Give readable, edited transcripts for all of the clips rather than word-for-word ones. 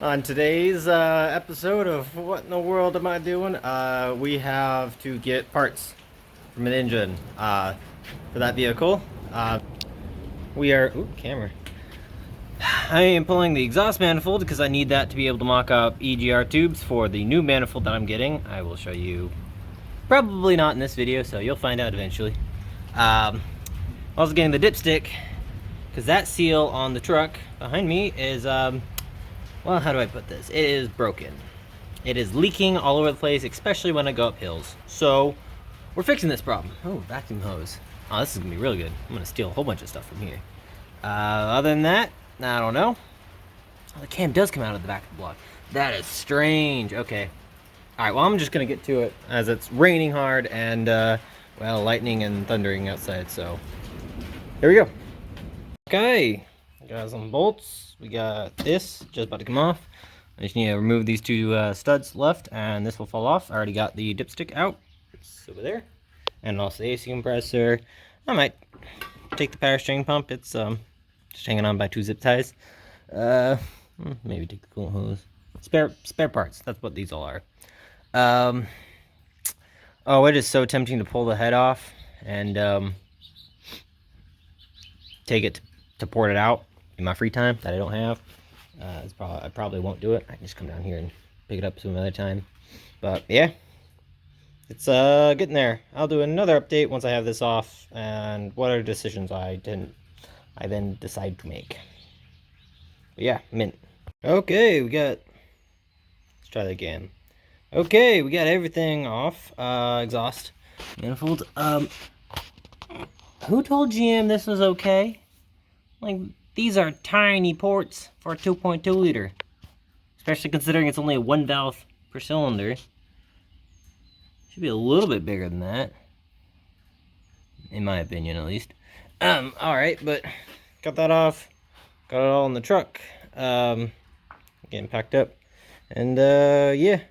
On today's episode of What in the World Am I Doing? We have to get parts from an engine for that vehicle. We are... Ooh, camera. I am pulling the exhaust manifold because I need that to be able to mock up EGR tubes for the new manifold that I'm getting. I will show you, probably not in this video, so you'll find out eventually. Also getting the dipstick because that seal on the truck behind me is... well, how do I put this? It is broken. It is leaking all over the place, especially when I go up hills. So, we're fixing this problem. Oh, vacuum hose. Oh, this is going to be really good. I'm going to steal a whole bunch of stuff from here. Other than that, I don't know. Oh, the cam does come out of the back of the block. That is strange. Okay. Alright, well, I'm just going to get to it as it's raining hard and, well, lightning and thundering outside. So, here we go. Okay. Got some bolts. We got this just about to come off. I just need to remove these two studs left, and this will fall off. I already got the dipstick out. It's over there. And also the AC compressor. I might take the power steering pump. It's just hanging on by two zip ties. Maybe take the coolant hose. Spare parts. That's what these all are. Oh, it is so tempting to pull the head off and take it to port it out in my free time that I don't have. I probably won't do it. I can just come down here and pick it up some other time. But yeah, it's getting there. I'll do another update once I have this off and what other decisions I then decide to make. But yeah, mint. Okay, let's try that again. Okay, we got everything off. Exhaust manifold. Who told GM this was okay? Like, these are tiny ports for a 2.2 liter. Especially considering it's only a 1 valve per cylinder. Should be a little bit bigger than that. In my opinion, at least. Alright, but got that off. Got it all in the truck. Getting packed up. And, yeah.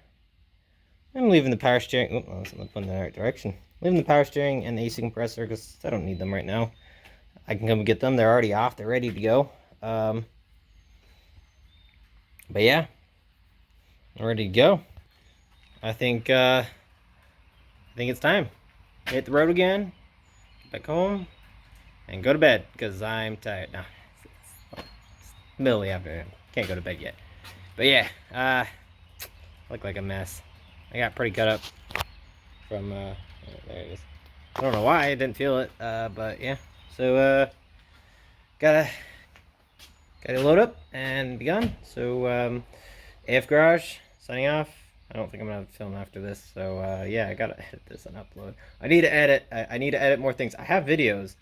I'm leaving the power steering. Oh, I was not putting in the right direction. Leaving the power steering and the AC compressor because I don't need them right now. I can come get them. They're already off. They're ready to go. But yeah, I'm ready to go. I think it's time. Hit the road again, get back home, and go to bed because I'm tired. No, it's middle of the afternoon. Can't go to bed yet. But yeah, look like a mess. I got pretty cut up from there it is. I don't know why I didn't feel it. But yeah. So, gotta load up and be gone. So, AF Garage, signing off. I don't think I'm gonna film after this. So, yeah, I gotta edit this and upload. I need to edit. I need to edit more things. I have videos.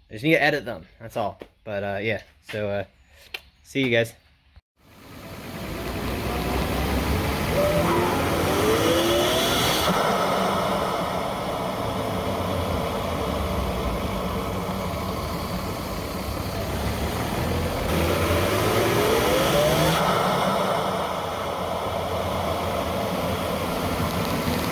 I just need to edit them. That's all. But, yeah. So, see you guys.